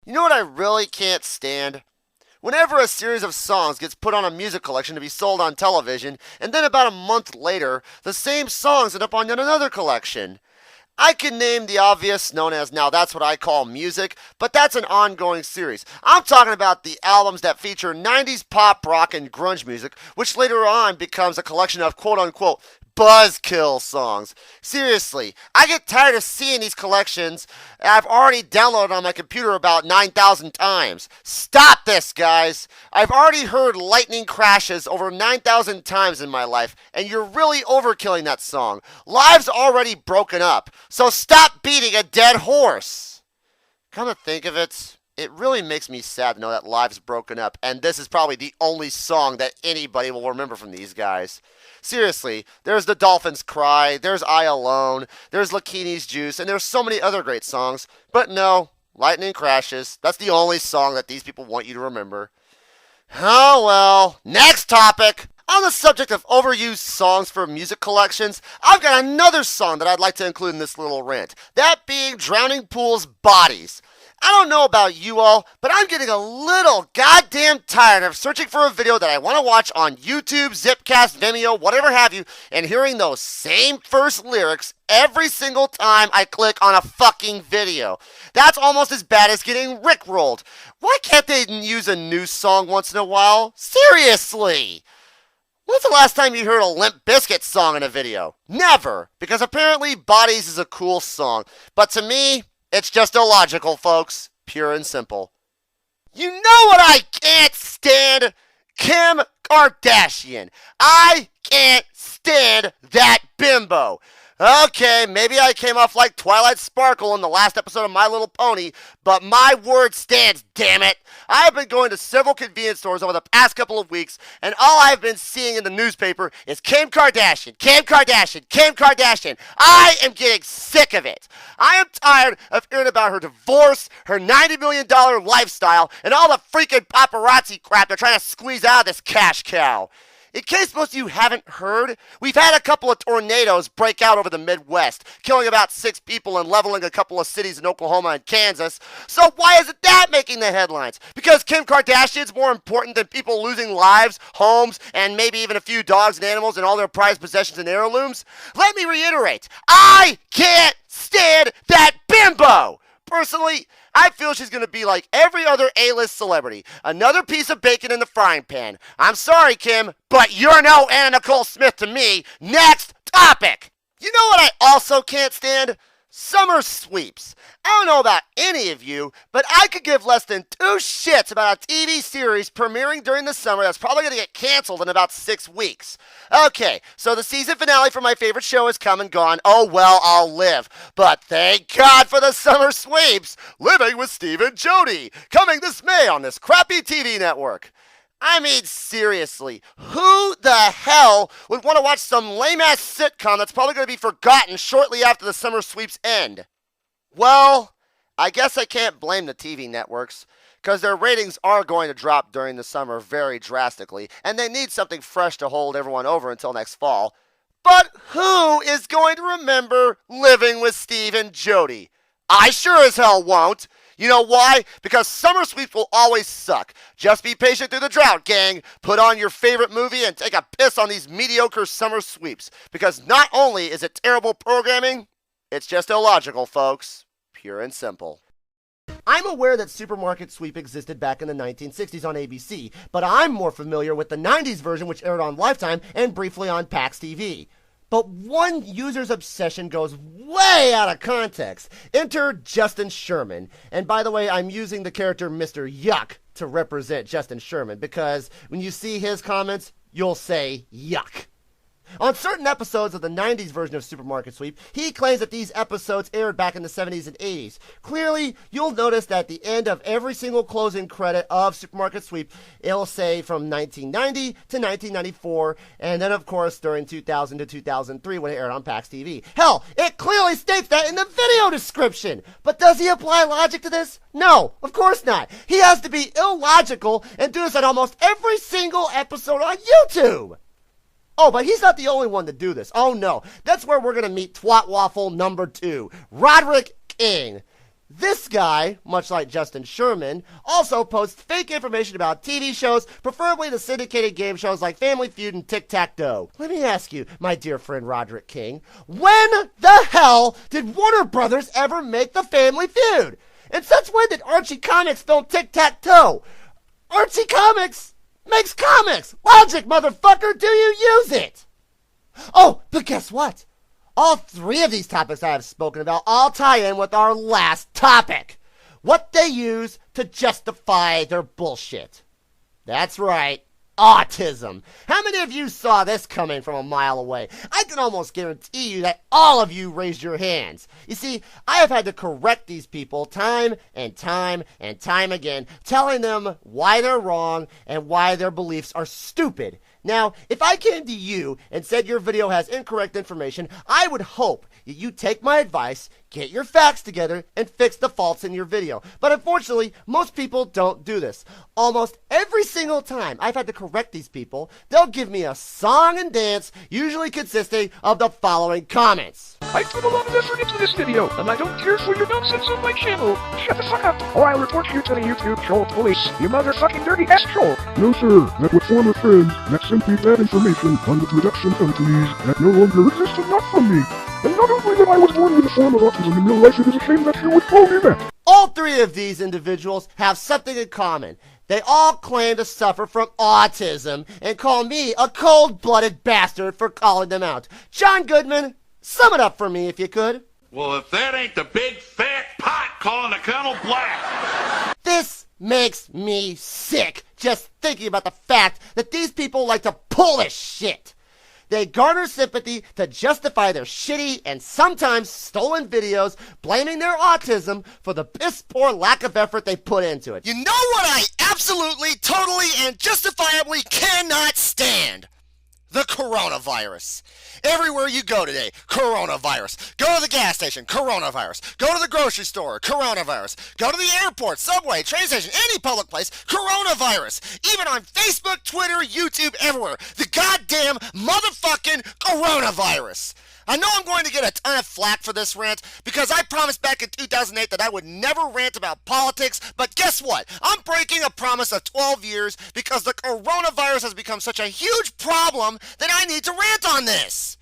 You know what I really can't stand? Whenever a series of songs gets put on a music collection to be sold on television, and then about a month later, the same songs end up on yet another collection. I can name the obvious, known as Now That's What I Call Music, but that's an ongoing series. I'm talking about the albums that feature 90s pop, rock, and grunge music, which later on becomes a collection of quote-unquote buzzkill songs. Seriously, I get tired of seeing these collections I've already downloaded on my computer about 9,000 times. Stop this, guys! I've already heard lightning crashes over 9,000 times in my life, and you're really overkilling that song. Lives already broken up, so stop beating a dead horse! Come to think of it, it really makes me sad to know that Lives broken up, and this is probably the only song that anybody will remember from these guys. Seriously, there's The Dolphins Cry, there's I Alone, there's Lakini's Juice, and there's so many other great songs. But no, Lightning Crashes. That's the only song that these people want you to remember. Oh well, next topic. On the subject of overused songs for music collections, I've got another song that I'd like to include in this little rant. That being Drowning Pool's Bodies. I don't know about you all, but I'm getting a little goddamn tired of searching for a video that I want to watch on YouTube, Zipcast, Vimeo, whatever have you, and hearing those same first lyrics every single time I click on a fucking video. That's almost as bad as getting rickrolled. Why can't they use a new song once in a while? Seriously! When's the last time you heard a Limp Bizkit song in a video? Never! Because apparently Bodies is a cool song. But to me, it's just illogical, folks. Pure and simple. You know what I can't stand? Kim Kardashian. I can't stand that bimbo. Okay, maybe I came off like Twilight Sparkle in the last episode of My Little Pony, but my word stands, damn it. I've been going to several convenience stores over the past couple of weeks, and all I've been seeing in the newspaper is Kim Kardashian, Kim Kardashian, Kim Kardashian. I am getting sick of it. I am tired of hearing about her divorce, her $90 million lifestyle, and all the freaking paparazzi crap they're trying to squeeze out of this cash cow. In case most of you haven't heard, we've had a couple of tornadoes break out over the Midwest, killing about 6 people and leveling a couple of cities in Oklahoma and Kansas. So why isn't that making the headlines? Because Kim Kardashian's more important than people losing lives, homes, and maybe even a few dogs and animals and all their prized possessions and heirlooms? Let me reiterate, I can't stand that bimbo! Personally, I feel she's going to be like every other A-list celebrity. Another piece of bacon in the frying pan. I'm sorry, Kim, but you're no Anna Nicole Smith to me. Next topic. You know what I also can't stand? Summer sweeps. I don't know about any of you, but I could give less than 2 shits about a TV series premiering during the summer that's probably going to get canceled in about 6 weeks. Okay, so the season finale for my favorite show has come and gone. Oh well, I'll live. But thank God for the summer sweeps. Living with Steve and Jody, coming this May on this crappy TV network. I mean, seriously, who the hell would want to watch some lame-ass sitcom that's probably going to be forgotten shortly after the summer sweeps end? Well, I guess I can't blame the TV networks, because their ratings are going to drop during the summer very drastically, and they need something fresh to hold everyone over until next fall. But who is going to remember Living with Steve and Jody? I sure as hell won't. You know why? Because summer sweeps will always suck. Just be patient through the drought, gang. Put on your favorite movie and take a piss on these mediocre summer sweeps. Because not only is it terrible programming, it's just illogical, folks. Pure and simple. I'm aware that Supermarket Sweep existed back in the 1960s on ABC, but I'm more familiar with the 90s version, which aired on Lifetime and briefly on PAX TV. But one user's obsession goes way out of context. Enter Justin Sherman. And by the way, I'm using the character Mr. Yuck to represent Justin Sherman because when you see his comments, you'll say yuck. On certain episodes of the 90s version of Supermarket Sweep, he claims that these episodes aired back in the 70s and 80s. Clearly, you'll notice that at the end of every single closing credit of Supermarket Sweep, it'll say from 1990 to 1994, and then of course during 2000 to 2003 when it aired on PAX TV. Hell, it clearly states that in the video description! But does he apply logic to this? No, of course not. He has to be illogical and do this on almost every single episode on YouTube! Oh, but he's not the only one to do this. Oh no, that's where we're going to meet Twat Waffle number 2, Roderick King. This guy, much like Justin Sherman, also posts fake information about TV shows, preferably the syndicated game shows like Family Feud and Tic-Tac-Toe. Let me ask you, my dear friend Roderick King, when the hell did Warner Brothers ever make the Family Feud? And since when did Archie Comics film Tic-Tac-Toe? Archie Comics makes comics! Logic, motherfucker, do you use it? Oh, but guess what? All three of these topics I have spoken about all tie in with our last topic. What they use to justify their bullshit. That's right. Autism. How many of you saw this coming from a mile away? I can almost guarantee you that all of you raised your hands. You see, I have had to correct these people time and time and time again, telling them why they're wrong and why their beliefs are stupid. Now, if I came to you and said your video has incorrect information, I would hope that you take my advice, get your facts together, and fix the faults in your video. But unfortunately, most people don't do this. Almost every single time I've had to correct these people, they'll give me a song and dance, usually consisting of the following comments. I put a lot of effort into this video, and I don't care for your nonsense on my channel. Shut the fuck up, or I'll report you to the YouTube troll police, you motherfucking dirty ass troll. No sir, that was former friends that sent me bad information on the production companies that no longer exist and not from me. And not only that I was born with a form of autism in real life, it is a shame that you would call me that. All three of these individuals have something in common. They all claim to suffer from autism and call me a cold-blooded bastard for calling them out. John Goodman, sum it up for me if you could. Well, if that ain't the big fat pot calling the Colonel black. This makes me sick just thinking about the fact that these people like to pull this shit. They garner sympathy to justify their shitty and sometimes stolen videos, blaming their autism for the piss poor lack of effort they put into it. You know what I absolutely, totally, and justifiably cannot stand? The coronavirus. Everywhere you go today, coronavirus. Go to the gas station, coronavirus. Go to the grocery store, coronavirus. Go to the airport, subway, train station, any public place, coronavirus. Even on Facebook, Twitter, YouTube, everywhere. The goddamn motherfucking coronavirus. I know I'm going to get a ton of flack for this rant because I promised back in 2008 that I would never rant about politics, but guess what? I'm breaking a promise of 12 years because the coronavirus has become such a huge problem that I need to rant on this.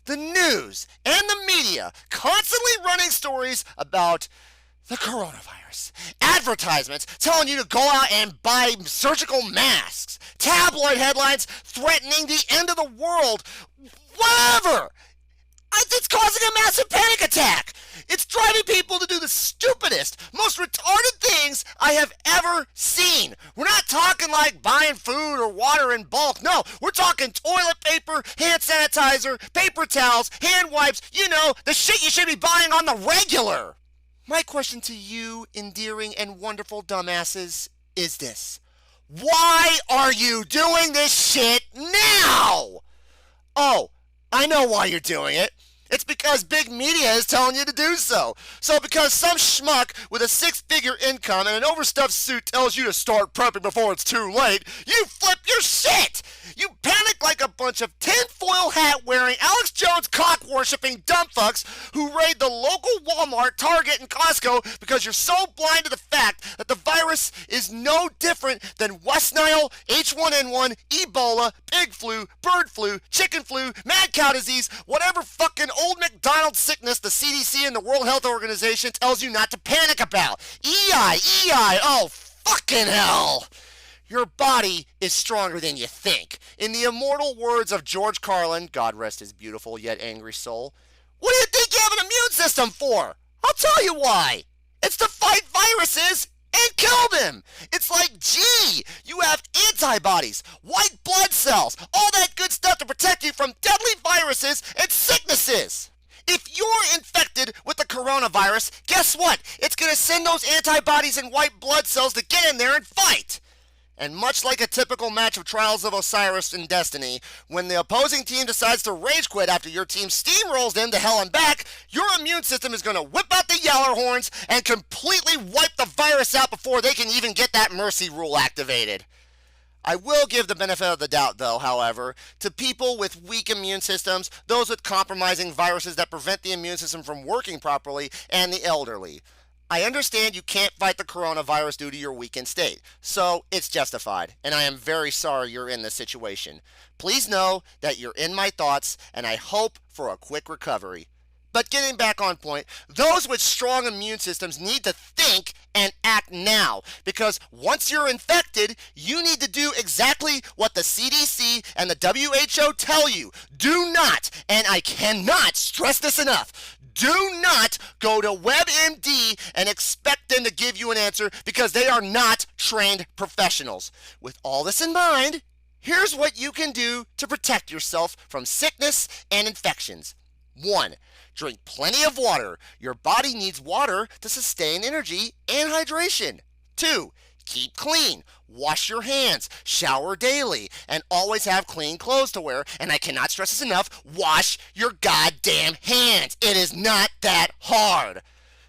The news and the media constantly running stories about the coronavirus. Advertisements telling you to go out and buy surgical masks. Tabloid headlines threatening the end of the world. Whatever. It's causing a massive panic attack. It's driving people to do the stupidest, most retarded things I have ever seen. We're not talking like buying food or water in bulk. No, we're talking toilet paper, hand sanitizer, paper towels, hand wipes, you know, the shit you should be buying on the regular. My question to you, endearing and wonderful dumbasses, is this. Why are you doing this shit now? Oh, I know why you're doing it. It's because big media is telling you to do so. So because some schmuck with a six-figure income and an overstuffed suit tells you to start prepping before it's too late, you flip your shit! You panic like a bunch of tinfoil hat-wearing, Alex Jones cock-worshipping dumbfucks who raid the local Walmart, Target, and Costco because you're so blind to the fact that the virus is no different than West Nile, H1N1, Ebola, pig flu, bird flu, chicken flu, mad cow disease, whatever fucking old McDonald sickness the CDC and the World Health Organization tells you not to panic about. EI, oh fucking hell! Your body is stronger than you think. In the immortal words of George Carlin, God rest his beautiful yet angry soul, what do you think you have an immune system for? I'll tell you why. It's to fight viruses and kill them. It's like, gee, you have antibodies, white blood cells, all that good stuff to protect you from deadly viruses and sicknesses. If you're infected with the coronavirus, guess what? It's going to send those antibodies and white blood cells to get in there and fight. And much like a typical match of Trials of Osiris in Destiny, when the opposing team decides to rage quit after your team steamrolls them to hell and back, your immune system is going to whip out the yaller horns and completely wipe the virus out before they can even get that mercy rule activated. I will give the benefit of the doubt, though, however, to people with weak immune systems, those with compromising viruses that prevent the immune system from working properly, and the elderly. I understand you can't fight the coronavirus due to your weakened state, so it's justified, and I am very sorry you're in this situation. Please know that you're in my thoughts, and I hope for a quick recovery. But getting back on point, those with strong immune systems need to think and act now, because once you're infected, you need to do exactly what the CDC and the WHO tell you. Do not, and I cannot stress this enough, do not go to WebMD and expect them to give you an answer, because they are not trained professionals. With all this in mind, here's what you can do to protect yourself from sickness and infections. 1. Drink plenty of water. Your body needs water to sustain energy and hydration. 2. Keep clean. Wash your hands. Shower daily. And always have clean clothes to wear. And I cannot stress this enough, wash your goddamn hands. It is not that hard.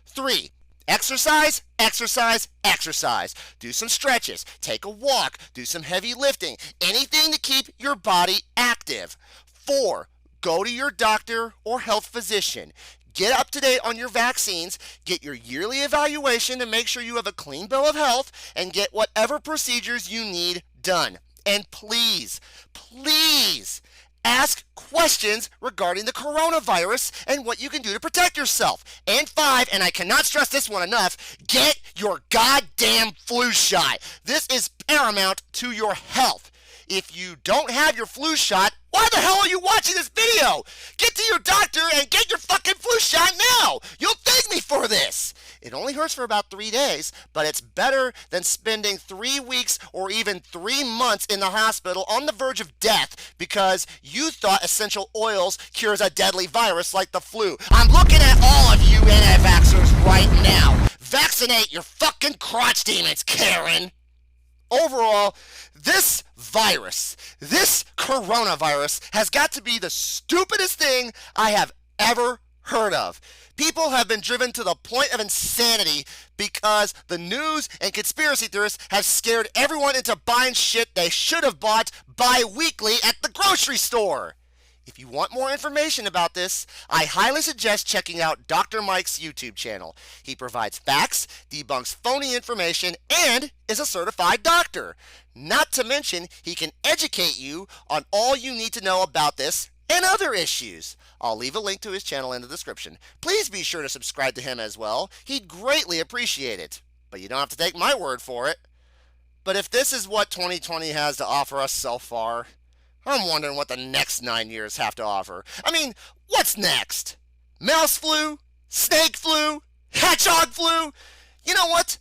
3. Exercise, exercise, exercise. Do some stretches. Take a walk. Do some heavy lifting. Anything to keep your body active. 4. Go to your doctor or health physician. Get up to date on your vaccines, get your yearly evaluation to make sure you have a clean bill of health, and get whatever procedures you need done. And please, please ask questions regarding the coronavirus and what you can do to protect yourself. And 5, and I cannot stress this one enough, get your goddamn flu shot. This is paramount to your health. If you don't have your flu shot, why the hell are you watching this video? Get to your doctor and get your fucking flu shot now! You'll thank me for this! It only hurts for about 3 days, but it's better than spending 3 weeks or even 3 months in the hospital on the verge of death because you thought essential oils cures a deadly virus like the flu. I'm looking at all of you anti-vaxxers right now. Vaccinate your fucking crotch demons, Karen! Overall, this virus, this coronavirus, has got to be the stupidest thing I have ever heard of. People have been driven to the point of insanity because the news and conspiracy theorists have scared everyone into buying shit they should have bought bi-weekly at the grocery store. If you want more information about this, I highly suggest checking out Dr. Mike's YouTube channel. He provides facts, debunks phony information, and is a certified doctor. Not to mention, he can educate you on all you need to know about this and other issues. I'll leave a link to his channel in the description. Please be sure to subscribe to him as well. He'd greatly appreciate it. But you don't have to take my word for it. But if this is what 2020 has to offer us so far, I'm wondering what the next 9 years have to offer. I mean, what's next? Mouse flu? Snake flu? Hedgehog flu? You know what?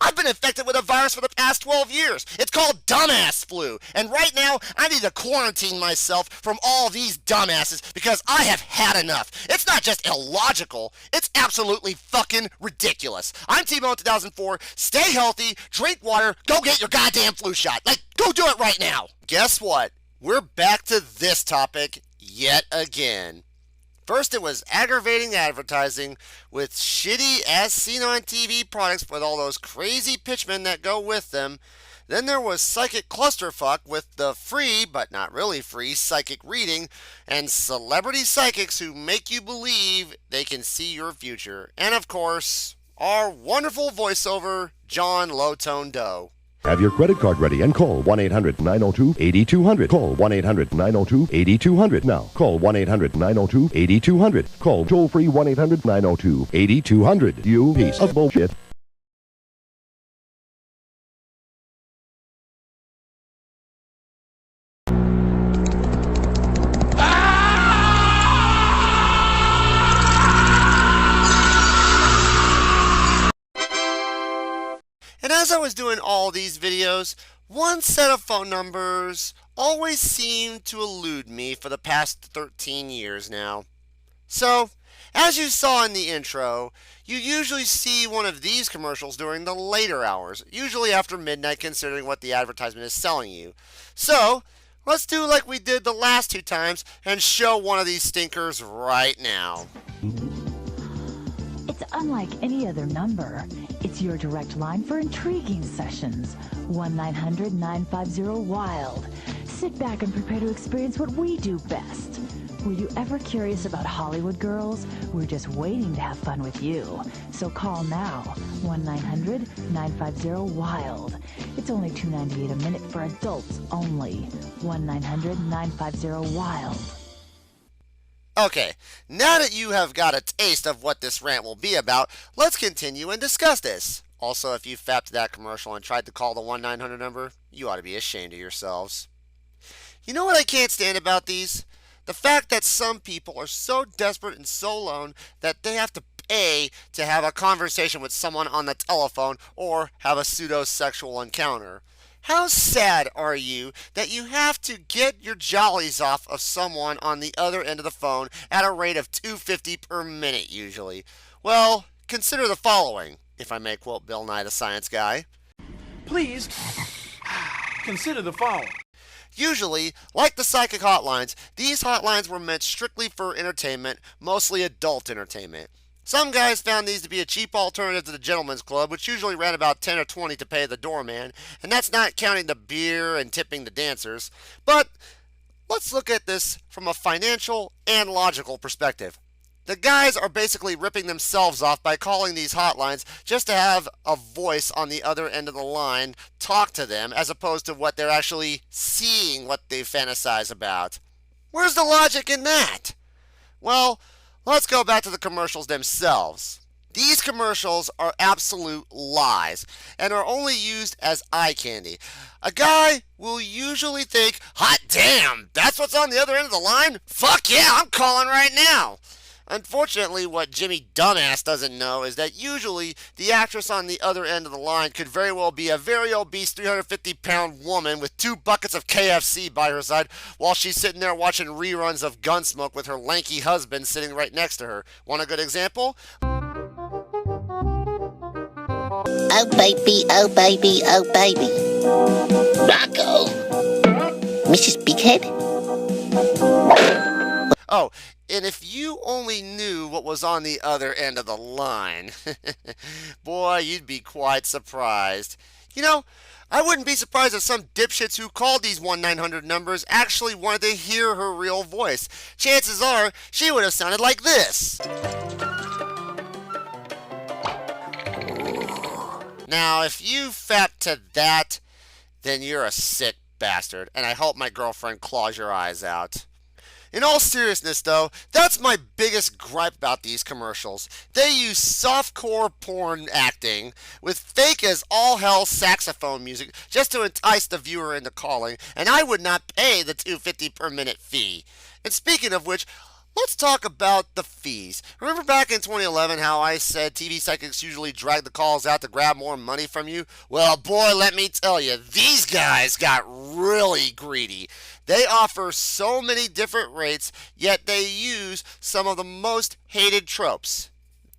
I've been infected with a virus for the past 12 years. It's called dumbass flu. And right now, I need to quarantine myself from all these dumbasses because I have had enough. It's not just illogical. It's absolutely fucking ridiculous. I'm TBone2004. Stay healthy, drink water, go get your goddamn flu shot. Like, go do it right now. Guess what? We're back to this topic yet again. First, it was aggravating advertising with shitty as seen on TV products with all those crazy pitchmen that go with them. Then there was psychic clusterfuck with the free, but not really free, psychic reading, and celebrity psychics who make you believe they can see your future. And of course, our wonderful voiceover, John Low-Tone Doe. Have your credit card ready and call 1-800-902-8200. Call 1-800-902-8200 now. Call 1-800-902-8200. Call toll-free 1-800-902-8200. You piece of bullshit. And as I was doing all these videos, one set of phone numbers always seemed to elude me for the past 13 years now. So, as you saw in the intro, you usually see one of these commercials during the later hours, usually after midnight considering what the advertisement is selling you. So, let's do like we did the last 2 times and show one of these stinkers right now. It's unlike any other number. It's your direct line for intriguing sessions. 1-900-950-WILD. Sit back and prepare to experience what we do best. Were you ever curious about Hollywood girls? We're just waiting to have fun with you. So call now, 1-900-950-WILD. It's only $2.98 a minute for adults only. 1-900-950-WILD. Okay, now that you have got a taste of what this rant will be about, let's continue and discuss this. Also, if you fapped that commercial and tried to call the 1-900 number, you ought to be ashamed of yourselves. You know what I can't stand about these? The fact that some people are so desperate and so alone that they have to pay to have a conversation with someone on the telephone or have a pseudo-sexual encounter. How sad are you that you have to get your jollies off of someone on the other end of the phone at a rate of $2.50 per minute usually? Well, consider the following, if I may quote Bill Nye the Science Guy. Please consider the following. Usually, like the psychic hotlines, these hotlines were meant strictly for entertainment, mostly adult entertainment. Some guys found these to be a cheap alternative to the gentleman's club, which usually ran about 10 or 20 to pay the doorman, and that's not counting the beer and tipping the dancers. But let's look at this from a financial and logical perspective. The guys are basically ripping themselves off by calling these hotlines just to have a voice on the other end of the line talk to them, as opposed to what they're actually seeing what they fantasize about. Where's the logic in that? Well, let's go back to the commercials themselves. These commercials are absolute lies and are only used as eye candy. A guy will usually think, hot damn, that's what's on the other end of the line? Fuck yeah, I'm calling right now. Unfortunately, what Jimmy Dumbass doesn't know is that usually the actress on the other end of the line could very well be a very obese 350-pound woman with 2 buckets of KFC by her side while she's sitting there watching reruns of Gunsmoke with her lanky husband sitting right next to her. Want a good example? Oh baby, oh baby, oh baby. Rocco. Mrs. Bighead? Oh, and if you only knew what was on the other end of the line, boy, you'd be quite surprised. You know, I wouldn't be surprised if some dipshits who called these 1-900 numbers actually wanted to hear her real voice. Chances are, she would have sounded like this. Now, if you fap to that, then you're a sick bastard, and I hope my girlfriend claws your eyes out. In all seriousness, though, that's my biggest gripe about these commercials. They use softcore porn acting with fake as all hell saxophone music just to entice the viewer into calling, and I would not pay the $2.50 per minute fee. And speaking of which, let's talk about the fees. Remember back in 2011 how I said TV psychics usually drag the calls out to grab more money from you? Well, boy, let me tell you, these guys got really greedy. They offer so many different rates, yet they use some of the most hated tropes.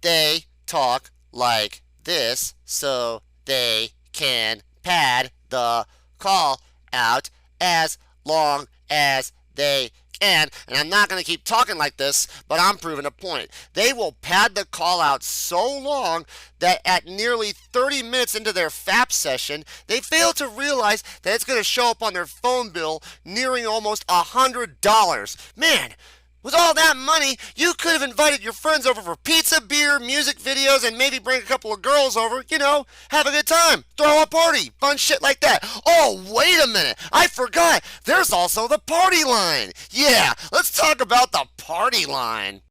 They talk like this so they can pad the call out as long as they can. And I'm not going to keep talking like this, but I'm proving a point. They will pad the call out so long that at nearly 30 minutes into their FAP session, they fail to realize that it's going to show up on their phone bill nearing almost $100. Man, with all that money, you could have invited your friends over for pizza, beer, music videos, and maybe bring a couple of girls over, you know, have a good time, throw a party, fun shit like that. Oh, wait a minute, I forgot, there's also the party line. Yeah, let's talk about the party line.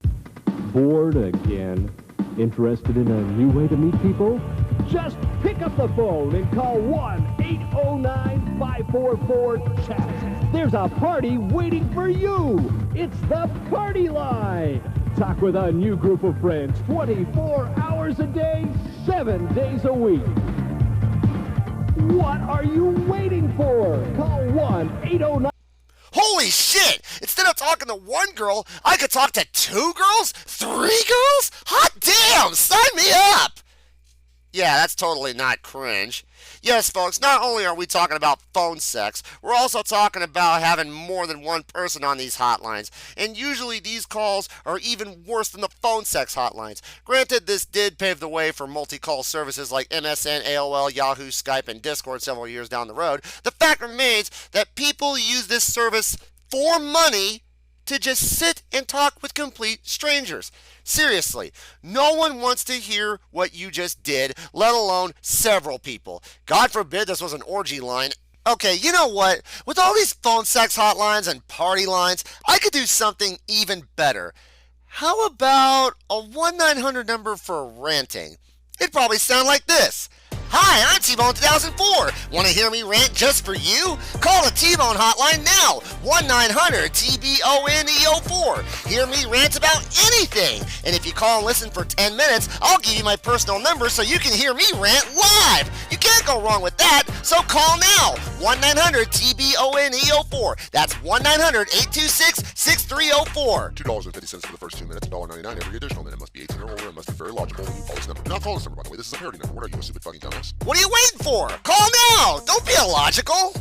Bored again? Interested in a new way to meet people? Just pick up the phone and call 1-809-544-CHAT. There's a party waiting for you. It's the party line. Talk with a new group of friends 24 hours a day, 7 days a week. What are you waiting for? Call 1-809. Holy shit! Instead of talking to one girl, I could talk to 2 girls? 3 girls? Hot damn! Sign me up! Yeah, that's totally not cringe. Yes, folks, not only are we talking about phone sex, we're also talking about having more than one person on these hotlines. And usually these calls are even worse than the phone sex hotlines. Granted, this did pave the way for multi-call services like MSN, AOL, Yahoo, Skype, and Discord several years down the road. The fact remains that people use this service for money to just sit and talk with complete strangers. Seriously, no one wants to hear what you just did, let alone several people. God forbid this was an orgy line. Okay, you know what? With all these phone sex hotlines and party lines, I could do something even better. How about a 1-900 number for ranting? It'd probably sound like this. Hi, I'm TBone2004. Want to hear me rant just for you? Call the TBone hotline now. 1-900-TBone2004. Hear me rant about anything. And if you call and listen for 10 minutes, I'll give you my personal number so you can hear me rant live. You can't go wrong with that, so call now. 1-900-TBone2004. That's 1-900-826-6304. $2.50 for the first 2 minutes, $1.99 every additional minute. Must be 18 or older and must be very logical when you call this number. Do not call this number, by the way. This is a parody number. What are you, a stupid fucking dumbass? What are you waiting for? Call now! Don't be illogical!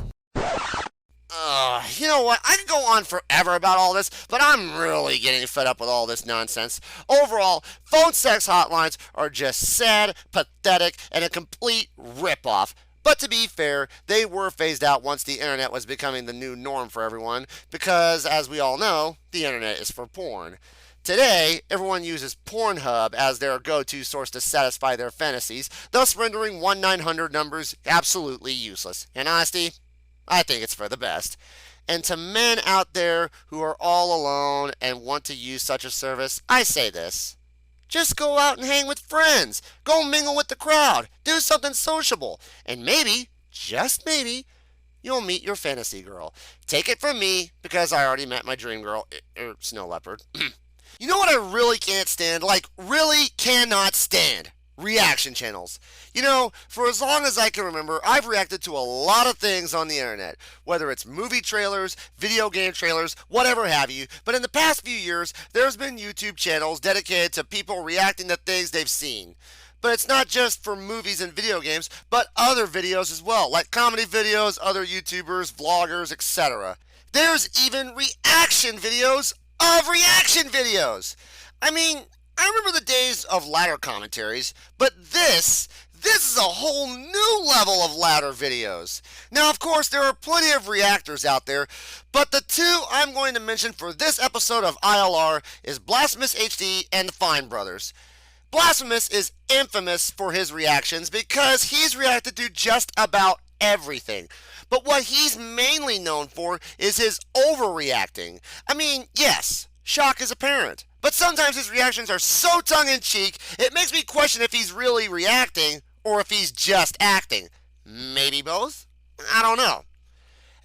You know what? I could go on forever about all this, but I'm really getting fed up with all this nonsense. Overall, phone sex hotlines are just sad, pathetic, and a complete ripoff. But to be fair, they were phased out once the internet was becoming the new norm for everyone, because, as we all know, the internet is for porn. Today, everyone uses Pornhub as their go-to source to satisfy their fantasies, thus rendering 1-900 numbers absolutely useless. In honesty, I think it's for the best. And to men out there who are all alone and want to use such a service, I say this. Just go out and hang with friends. Go mingle with the crowd. Do something sociable. And maybe, just maybe, you'll meet your fantasy girl. Take it from me, because I already met my dream girl, snow leopard. You know what I really can't stand? Like, really cannot stand? Reaction channels. You know, for as long as I can remember, I've reacted to a lot of things on the internet. Whether it's movie trailers, video game trailers, whatever have you. But in the past few years, there's been YouTube channels dedicated to people reacting to things they've seen. But it's not just for movies and video games, but other videos as well, like comedy videos, other YouTubers, vloggers, etc. There's even reaction videos of reaction videos. I mean, I remember the days of ladder commentaries, but this is a whole new level of ladder videos. Now, of course, there are plenty of reactors out there, but the two I'm going to mention for this episode of ILR is Blasphemous HD and the Fine Brothers. Blasphemous is infamous for his reactions because he's reacted to just about everything. But what he's mainly known for is his overreacting. I mean, yes, shock is apparent. But sometimes his reactions are so tongue-in-cheek, it makes me question if he's really reacting or if he's just acting. Maybe both? I don't know.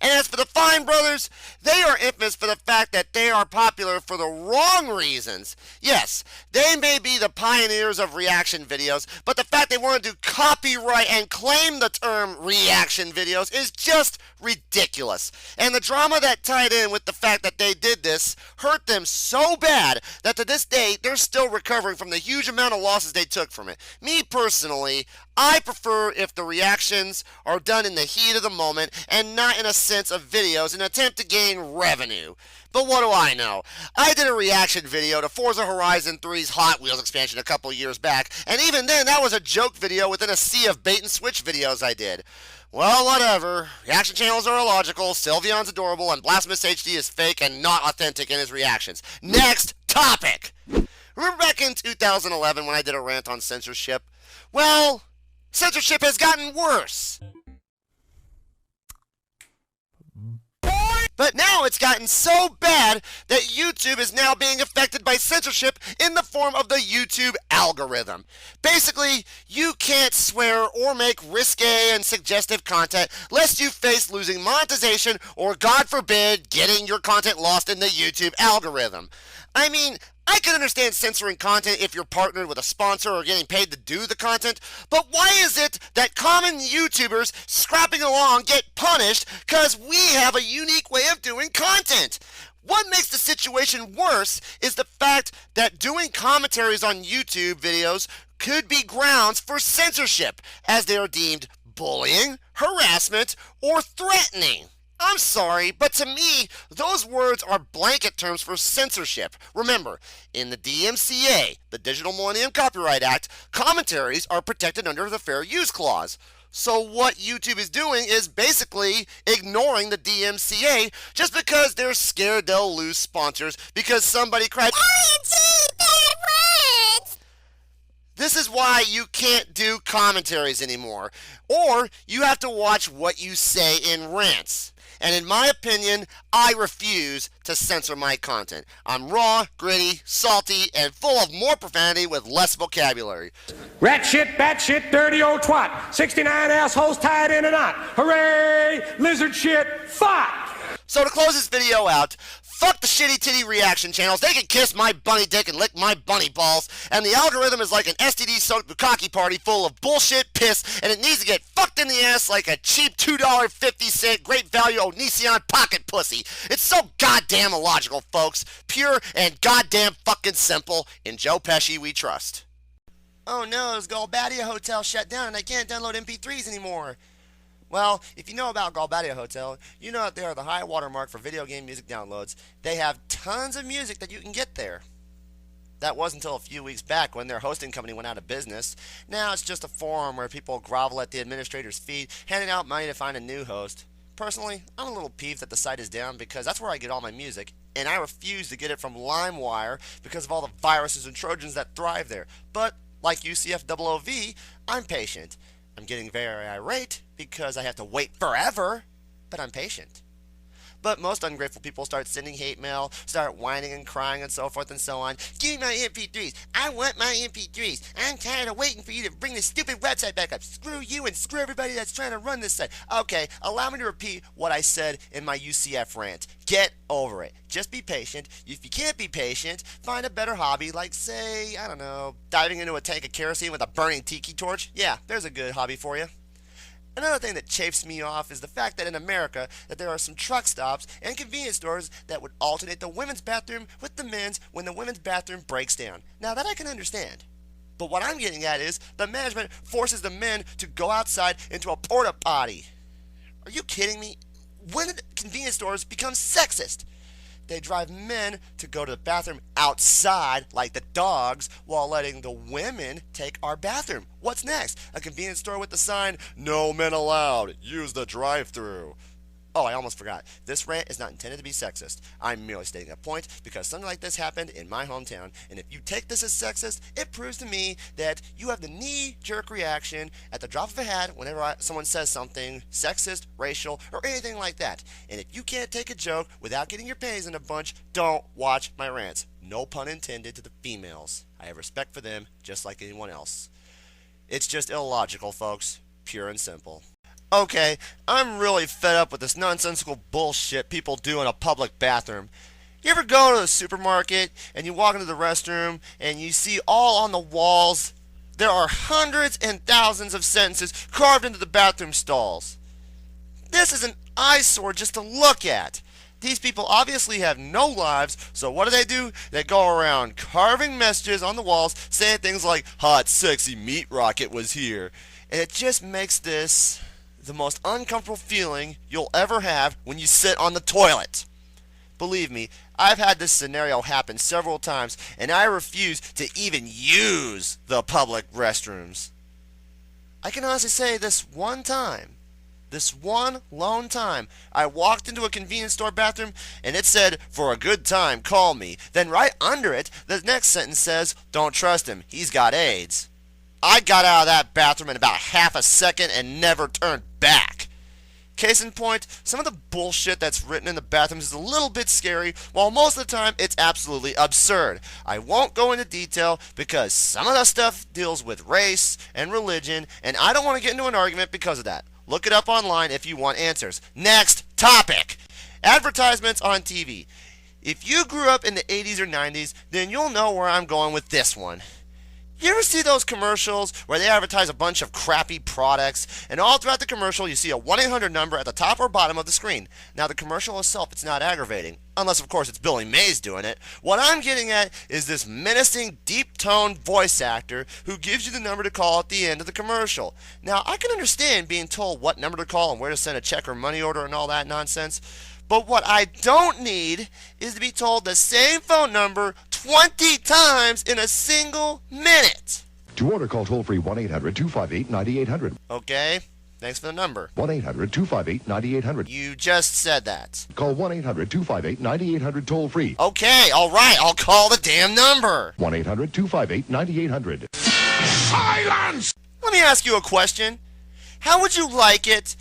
And as for the Fine Brothers, they are infamous for the fact that they are popular for the wrong reasons. Yes, they may be the pioneers of reaction videos, but the fact they want to copyright and claim the term reaction videos is just ridiculous. And the drama that tied in with the fact that they did this hurt them so bad that to this day, they're still recovering from the huge amount of losses they took from it. Me personally, I prefer if the reactions are done in the heat of the moment and not in a sense of videos in an attempt to gain revenue. But what do I know? I did a reaction video to Forza Horizon 3's Hot Wheels expansion a couple years back, and even then that was a joke video within a sea of bait and switch videos I did. Well, whatever. Reaction channels are illogical, Sylveon's adorable, and Blasphemous HD is fake and not authentic in his reactions. Next topic! Remember back in 2011 when I did a rant on censorship? Well, censorship has gotten worse. But now it's gotten so bad that YouTube is now being affected by censorship in the form of the YouTube algorithm. Basically, you can't swear or make risque and suggestive content lest you face losing monetization or, God forbid, getting your content lost in the YouTube algorithm. I mean, I can understand censoring content if you're partnered with a sponsor or getting paid to do the content, but why is it that common YouTubers scrapping along get punished because we have a unique way of doing content? What makes the situation worse is the fact that doing commentaries on YouTube videos could be grounds for censorship, as they are deemed bullying, harassment, or threatening. I'm sorry, but to me, those words are blanket terms for censorship. Remember, in the DMCA, the Digital Millennium Copyright Act, commentaries are protected under the Fair Use Clause. So what YouTube is doing is basically ignoring the DMCA just because they're scared they'll lose sponsors because somebody cried, OMG, bad words! This is why you can't do commentaries anymore. Or you have to watch what you say in rants. And in my opinion, I refuse to censor my content. I'm raw, gritty, salty, and full of more profanity with less vocabulary. Rat shit, bat shit, dirty old twat. 69 assholes tied in a knot. Hooray! Lizard shit, fuck! So to close this video out, fuck the shitty titty reaction channels. They can kiss my bunny dick and lick my bunny balls. And the algorithm is like an STD-soaked bukkake party full of bullshit piss, and it needs to get fucked in the ass like a cheap $2.50 great value Onision pocket pussy. It's so goddamn illogical, folks. Pure and goddamn fucking simple. In Joe Pesci we trust. Oh no, this Galbadia Hotel shut down and I can't download MP3s anymore. Well, if you know about Galbadia Hotel, you know that they are the high watermark for video game music downloads. They have tons of music that you can get there. That was until a few weeks back when their hosting company went out of business. Now it's just a forum where people grovel at the administrator's feet, handing out money to find a new host. Personally, I'm a little peeved that the site is down because that's where I get all my music, and I refuse to get it from LimeWire because of all the viruses and trojans that thrive there. But, like UCF-005, I'm patient. I'm getting very irate because I have to wait forever, but I'm patient. But most ungrateful people start sending hate mail, start whining and crying and so forth and so on. Give me my MP3s. I want my MP3s. I'm tired of waiting for you to bring this stupid website back up. Screw you and screw everybody that's trying to run this site. Okay, allow me to repeat what I said in my UCF rant. Get over it. Just be patient. If you can't be patient, find a better hobby like, say, I don't know, diving into a tank of kerosene with a burning tiki torch. Yeah, there's a good hobby for you. Another thing that chafes me off is the fact that in America that there are some truck stops and convenience stores that would alternate the women's bathroom with the men's when the women's bathroom breaks down. Now that I can understand. But what I'm getting at is the management forces the men to go outside into a porta potty. Are you kidding me? When did convenience stores become sexist? They drive men to go to the bathroom outside like the dogs while letting the women take our bathroom. What's next? A convenience store with the sign, "No men allowed. Use the drive-thru." Oh, I almost forgot. This rant is not intended to be sexist. I'm merely stating a point because something like this happened in my hometown. And if you take this as sexist, it proves to me that you have the knee-jerk reaction at the drop of a hat whenever someone says something sexist, racial, or anything like that. And if you can't take a joke without getting your panties in a bunch, don't watch my rants. No pun intended to the females. I have respect for them just like anyone else. It's just illogical, folks. Pure and simple. Okay, I'm really fed up with this nonsensical bullshit people do in a public bathroom. You ever go to the supermarket and you walk into the restroom and you see all on the walls, there are hundreds and thousands of sentences carved into the bathroom stalls. This is an eyesore just to look at. These people obviously have no lives, so what do? They go around carving messages on the walls saying things like, "Hot, sexy meat rocket was here." And it just makes this the most uncomfortable feeling you'll ever have when you sit on the toilet. Believe me, I've had this scenario happen several times, and I refuse to even use the public restrooms. I can honestly say this one lone time, I walked into a convenience store bathroom, and it said, "For a good time, call me." Then right under it, the next sentence says, "Don't trust him, he's got AIDS." I got out of that bathroom in about half a second and never turned back. Case in point, some of the bullshit that's written in the bathrooms is a little bit scary, while most of the time it's absolutely absurd. I won't go into detail because some of the stuff deals with race and religion, and I don't want to get into an argument because of that. Look it up online if you want answers. Next topic. Advertisements on TV. If you grew up in the 80s or 90s, then you'll know where I'm going with this one. You ever see those commercials where they advertise a bunch of crappy products, and all throughout the commercial you see a 1-800 number at the top or bottom of the screen? Now the commercial itself, it's not aggravating, unless of course it's Billy Mays doing it. What I'm getting at is this menacing, deep-toned voice actor who gives you the number to call at the end of the commercial. Now I can understand being told what number to call and where to send a check or money order and all that nonsense. But what I don't need is to be told the same phone number 20 times in a single minute. To order, call toll-free 1-800-258-9800. Okay, Thanks for the number. 1-800-258-9800. You just said that. Call 1-800-258-9800 toll free. Okay, alright, I'll call the damn number. 1-800-258-9800. Silence! Let me ask you a question. How would you like it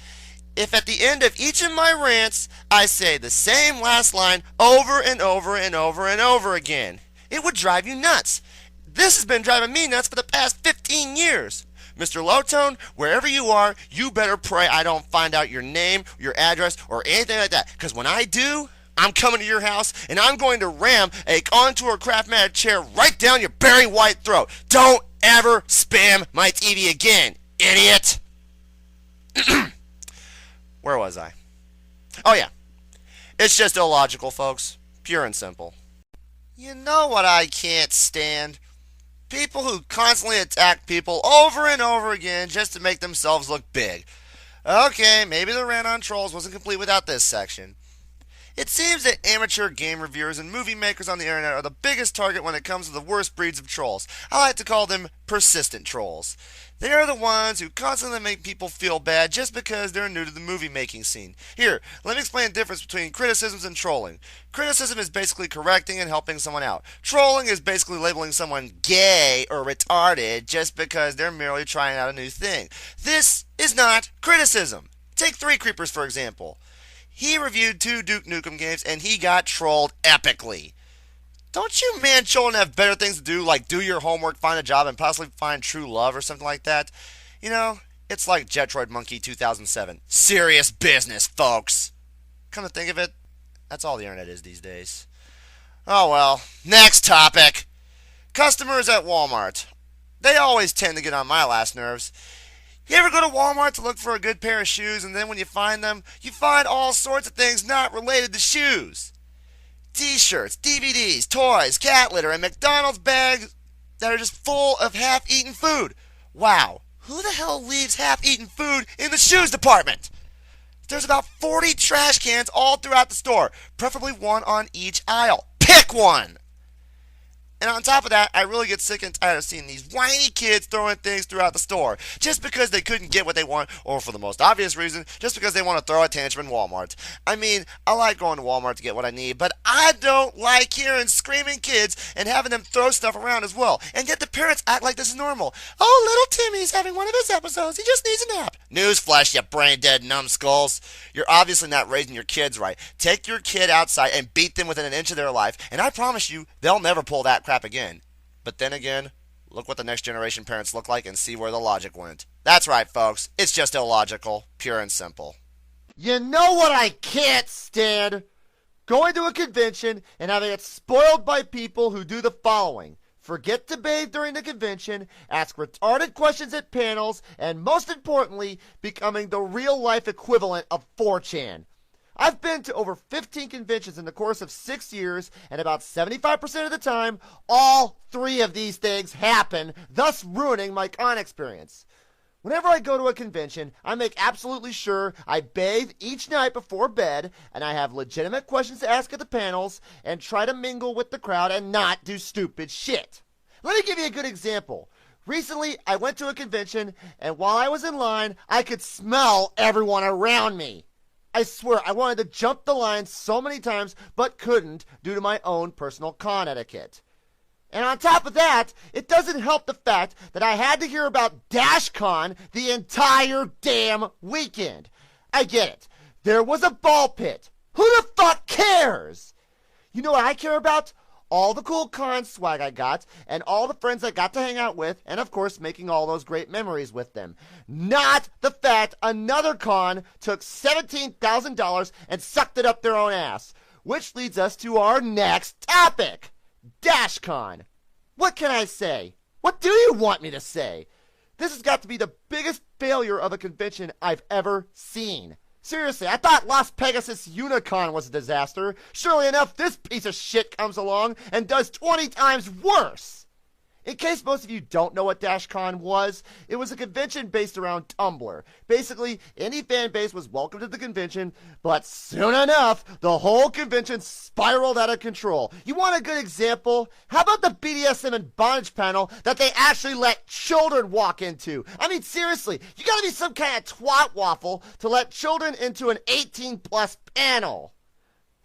if at the end of each of my rants, I say the same last line over and over and over and over again? It would drive you nuts. This has been driving me nuts for the past 15 years. Mr. Lowtone, wherever you are, you better pray I don't find out your name, your address, or anything like that. Because when I do, I'm coming to your house and I'm going to ram a Contour Craftmatic chair right down your Barry White throat. Don't ever spam my TV again, idiot. Where was I? Oh yeah. It's just illogical, folks. Pure and simple. You know what I can't stand? People who constantly attack people over and over again just to make themselves look big. Okay, maybe the rant on trolls wasn't complete without this section. It seems that amateur game reviewers and movie makers on the internet are the biggest target when it comes to the worst breeds of trolls. I like to call them persistent trolls. They are the ones who constantly make people feel bad just because they're new to the movie making scene. Here, let me explain the difference between criticisms and trolling. Criticism is basically correcting and helping someone out. Trolling is basically labeling someone gay or retarded just because they're merely trying out a new thing. This is not criticism. Take Three Creepers for example. He reviewed 2 Duke Nukem games and he got trolled epically. Don't you man children have better things to do, like do your homework, find a job, and possibly find true love or something like that? You know, it's like Jetroid Monkey 2007. Serious business, folks. Come to think of it, that's all the internet is these days. Oh well, next topic. Customers at Walmart. They always tend to get on my last nerves. You ever go to Walmart to look for a good pair of shoes, and then when you find them, you find all sorts of things not related to shoes? T-shirts, DVDs, toys, cat litter, and McDonald's bags that are just full of half-eaten food. Wow, who the hell leaves half-eaten food in the shoes department? There's about 40 trash cans all throughout the store, preferably one on each aisle. Pick one! And on top of that, I really get sick and tired of seeing these whiny kids throwing things throughout the store just because they couldn't get what they want, or for the most obvious reason, just because they want to throw a tantrum in Walmart. I mean, I like going to Walmart to get what I need, but I don't like hearing screaming kids and having them throw stuff around as well. And yet the parents act like this is normal. Oh, little Timmy's having one of his episodes. He just needs a nap. Newsflash, you brain-dead numbskulls. You're obviously not raising your kids right. Take your kid outside and beat them within an inch of their life, and I promise you, they'll never pull that crap again. But then again, look what the next generation parents look like and see where the logic went. That's right, folks. It's just illogical. Pure and simple. You know what I can't stand? Going to a convention and having it spoiled by people who do the following. Forget to bathe during the convention, ask retarded questions at panels, and most importantly, becoming the real-life equivalent of 4chan. I've been to over 15 conventions in the course of 6 years, and about 75% of the time, all 3 of these things happen, thus ruining my con experience. Whenever I go to a convention, I make absolutely sure I bathe each night before bed, and I have legitimate questions to ask at the panels, and try to mingle with the crowd and not do stupid shit. Let me give you a good example. Recently, I went to a convention, and while I was in line, I could smell everyone around me. I swear, I wanted to jump the line so many times, but couldn't due to my own personal con etiquette. And on top of that, it doesn't help the fact that I had to hear about DashCon the entire damn weekend. I get it. There was a ball pit. Who the fuck cares? You know what I care about? All the cool con swag I got, and all the friends I got to hang out with, and of course making all those great memories with them. Not the fact another con took $17,000 and sucked it up their own ass. Which leads us to our next topic. DashCon. What can I say? What do you want me to say? This has got to be the biggest failure of a convention I've ever seen. Seriously, I thought Las Pegasus Unicon was a disaster. Surely enough, this piece of shit comes along and does 20 times worse. In case most of you don't know what DashCon was, it was a convention based around Tumblr. Basically, any fan base was welcome to the convention, but soon enough, the whole convention spiraled out of control. You want a good example? How about the BDSM and bondage panel that they actually let children walk into? I mean, seriously, you gotta be some kind of twat waffle to let children into an 18+ panel.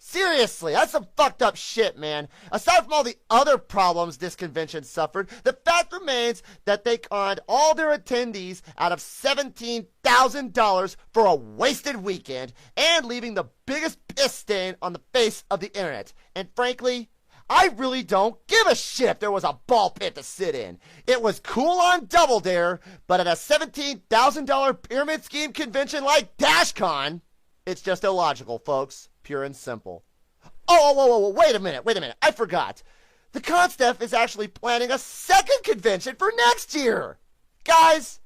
Seriously, that's some fucked up shit, man. Aside from all the other problems this convention suffered, the fact remains that they conned all their attendees out of $17,000 for a wasted weekend and leaving the biggest piss stain on the face of the internet. And frankly, I really don't give a shit if there was a ball pit to sit in. It was cool on Double Dare, but at a $17,000 pyramid scheme convention like DashCon, it's just illogical, folks. Pure and simple. Oh, wait a minute. I forgot. The ConStaff is actually planning a second convention for next year. Guys,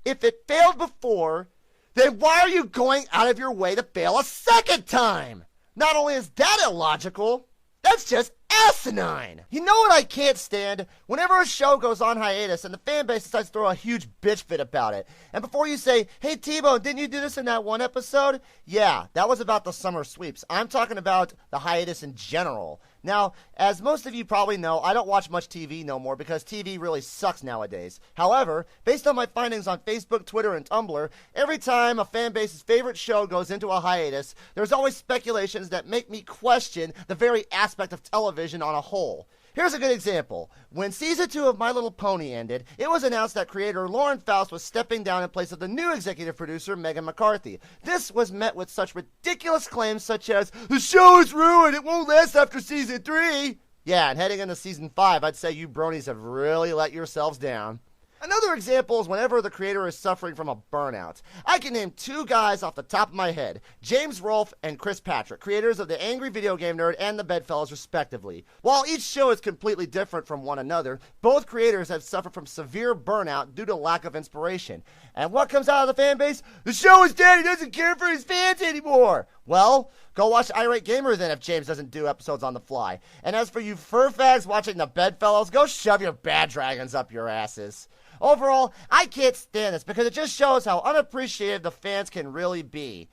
if it failed before, then why are you going out of your way to fail a second time? Not only is that illogical, that's just asinine. You know what I can't stand? Whenever a show goes on hiatus and the fan base decides to throw a huge bitch fit about it. And before you say, hey TBone, didn't you do this in that one episode? Yeah, that was about the summer sweeps. I'm talking about the hiatus in general. Now, as most of you probably know, I don't watch much TV no more because TV really sucks nowadays. However, based on my findings on Facebook, Twitter, and Tumblr, every time a fan base's favorite show goes into a hiatus, there's always speculations that make me question the very aspect of television on a whole. Here's a good example. When season 2 of My Little Pony ended, it was announced that creator Lauren Faust was stepping down in place of the new executive producer Megan McCarthy. This was met with such ridiculous claims such as, the show is ruined, it won't last after season 3. Yeah, and heading into season 5, I'd say you bronies have really let yourselves down. Another example is whenever the creator is suffering from a burnout. I can name 2 guys off the top of my head, James Rolfe and Chris Patrick, creators of The Angry Video Game Nerd and The Bedfellows respectively. While each show is completely different from one another, both creators have suffered from severe burnout due to lack of inspiration. And what comes out of the fan base? The show is dead, he doesn't care for his fans anymore! Well, go watch Irate Gamer then if James doesn't do episodes on the fly. And as for you fur fags watching The Bedfellows, go shove your bad dragons up your asses. Overall, I can't stand this because it just shows how unappreciative the fans can really be.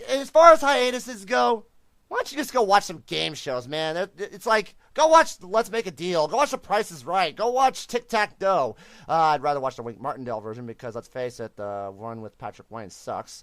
As far as hiatuses go, why don't you just go watch some game shows, man? It's like, go watch Let's Make a Deal, go watch The Price is Right, go watch Tic-Tac-Toe. I'd rather watch the Wink Martindale version because, let's face it, the one with Patrick Wayne sucks.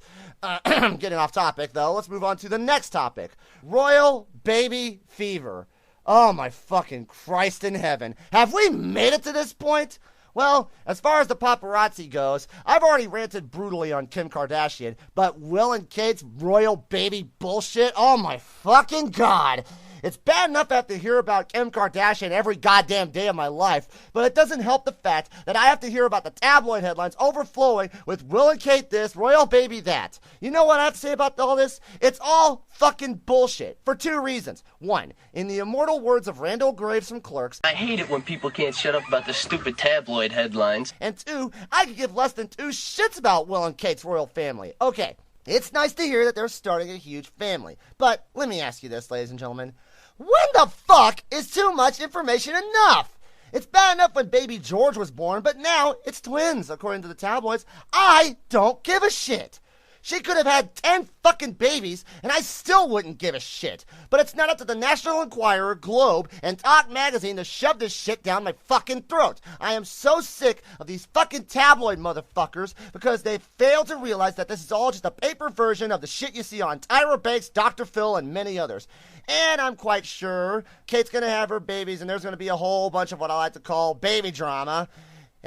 Getting off topic, though, let's move on to the next topic. Royal Baby Fever. Oh my fucking Christ in heaven. Have we made it to this point? Well, as far as the paparazzi goes, I've already ranted brutally on Kim Kardashian, but Will and Kate's royal baby bullshit, oh my fucking god. It's bad enough I have to hear about Kim Kardashian every goddamn day of my life, but it doesn't help the fact that I have to hear about the tabloid headlines overflowing with Will and Kate this, royal baby that. You know what I have to say about all this? It's all fucking bullshit, for 2 reasons. 1, in the immortal words of Randall Graves from Clerks, I hate it when people can't shut up about the stupid tabloid headlines. And 2, I could give less than 2 shits about Will and Kate's royal family. Okay, it's nice to hear that they're starting a huge family, but let me ask you this, ladies and gentlemen. When the fuck is too much information enough? It's bad enough when baby George was born, but now it's twins, according to the tabloids. I don't give a shit. She could have had 10 fucking babies, and I still wouldn't give a shit. But it's not up to the National Enquirer, Globe, and Talk Magazine to shove this shit down my fucking throat. I am so sick of these fucking tabloid motherfuckers because they fail to realize that this is all just a paper version of the shit you see on Tyra Banks, Dr. Phil, and many others. And I'm quite sure Kate's gonna have her babies, and there's gonna be a whole bunch of what I like to call baby drama.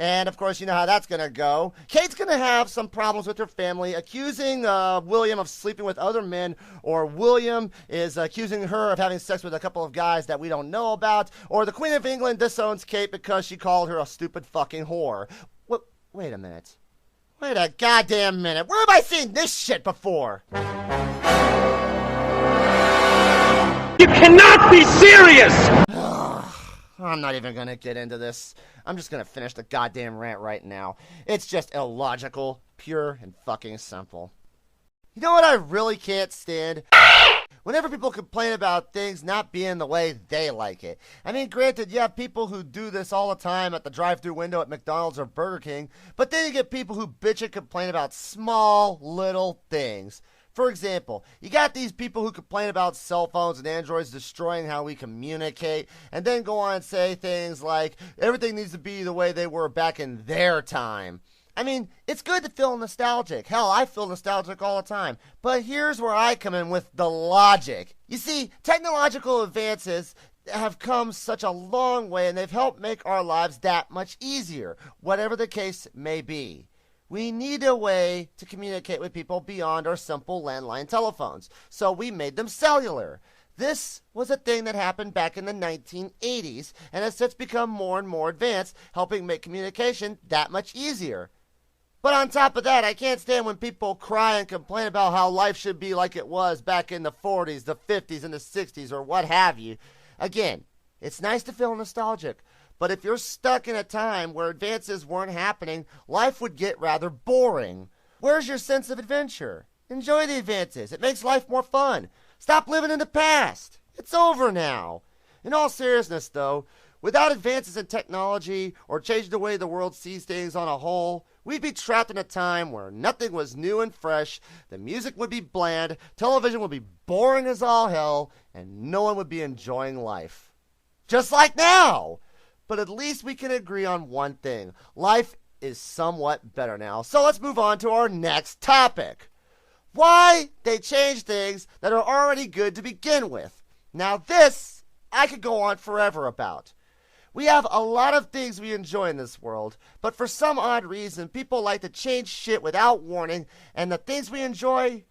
And, of course, you know how that's going to go. Kate's going to have some problems with her family, accusing William of sleeping with other men, or William is accusing her of having sex with a couple of guys that we don't know about, or the Queen of England disowns Kate because she called her a stupid fucking whore. Wait a minute. Wait a goddamn minute. Where have I seen this shit before? You cannot be serious! I'm not even going to get into this. I'm just going to finish the goddamn rant right now. It's just illogical, pure, and fucking simple. You know what I really can't stand? whenever people complain about things not being the way they like it. I mean, granted, you have people who do this all the time at the drive-thru window at McDonald's or Burger King, but then you get people who bitch and complain about small, little things. For example, you got these people who complain about cell phones and Androids destroying how we communicate, and then go on and say things like, everything needs to be the way they were back in their time. I mean, it's good to feel nostalgic. Hell, I feel nostalgic all the time. But here's where I come in with the logic. You see, technological advances have come such a long way, and they've helped make our lives that much easier, whatever the case may be. We need a way to communicate with people beyond our simple landline telephones, so we made them cellular. This was a thing that happened back in the 1980s, and has since become more and more advanced, helping make communication that much easier. But on top of that, I can't stand when people cry and complain about how life should be like it was back in the 40s, the 50s, and the 60s, or what have you. Again, it's nice to feel nostalgic, but if you're stuck in a time where advances weren't happening, life would get rather boring. Where's your sense of adventure? Enjoy the advances. It makes life more fun. Stop living in the past. It's over now. In all seriousness, though, without advances in technology or changing the way the world sees things on a whole, we'd be trapped in a time where nothing was new and fresh, the music would be bland, television would be boring as all hell, and no one would be enjoying life. Just like now! But at least we can agree on one thing. Life is somewhat better now. So let's move on to our next topic. Why they change things that are already good to begin with. Now this, I could go on forever about. We have a lot of things we enjoy in this world, but for some odd reason, people like to change shit without warning, and the things we enjoy,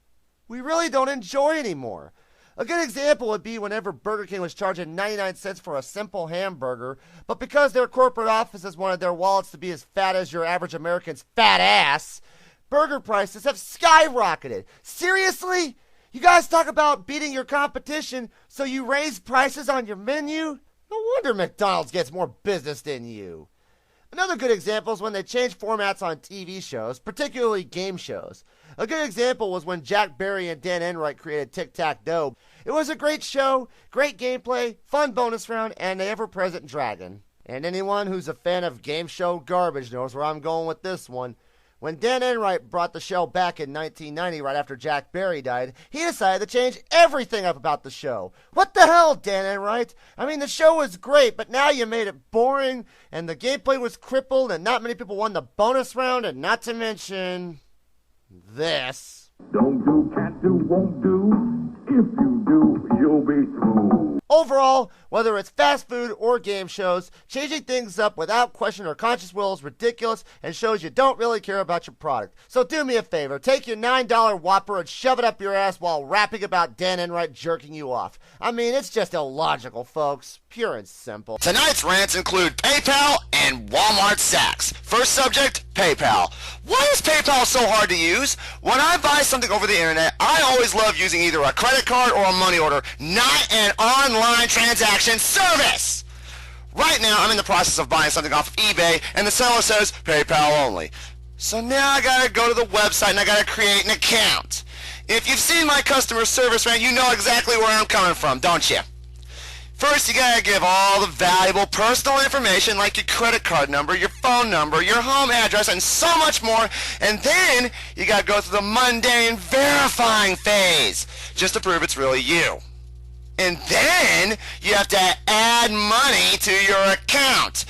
we really don't enjoy anymore. A good example would be whenever Burger King was charging 99 cents for a simple hamburger, but because their corporate offices wanted their wallets to be as fat as your average American's fat ass, burger prices have skyrocketed. Seriously? You guys talk about beating your competition, so you raise prices on your menu? No wonder McDonald's gets more business than you. Another good example is when they change formats on TV shows, particularly game shows. A good example was when Jack Barry and Dan Enright created Tic-Tac-Dough. It was a great show, great gameplay, fun bonus round, and the ever-present dragon. And anyone who's a fan of game show garbage knows where I'm going with this one. When Dan Enright brought the show back in 1990, right after Jack Barry died, he decided to change everything up about the show. What the hell, Dan Enright? I mean, the show was great, but now you made it boring, and the gameplay was crippled, and not many people won the bonus round, and not to mention this. Don't do, can't do, won't do. If you do, you'll be through. Overall, whether it's fast food or game shows, changing things up without question or conscious will is ridiculous and shows you don't really care about your product. So do me a favor, take your $9 Whopper and shove it up your ass while rapping about Dan Enright jerking you off. I mean, it's just illogical, folks. Pure and simple. Tonight's rants include PayPal and Walmart sacks. First subject, PayPal. Why is PayPal so hard to use? When I buy something over the internet, I always love using either a credit card or a money order, not an online transaction service. Right now, I'm in the process of buying something off of eBay, and the seller says PayPal only. So now I gotta go to the website and I gotta create an account. If you've seen my customer service rant, you know exactly where I'm coming from, don't you? First, you gotta give all the valuable personal information like your credit card number, your phone number, your home address, and so much more. And then you gotta go through the mundane verifying phase just to prove it's really you. And then you have to add money to your account.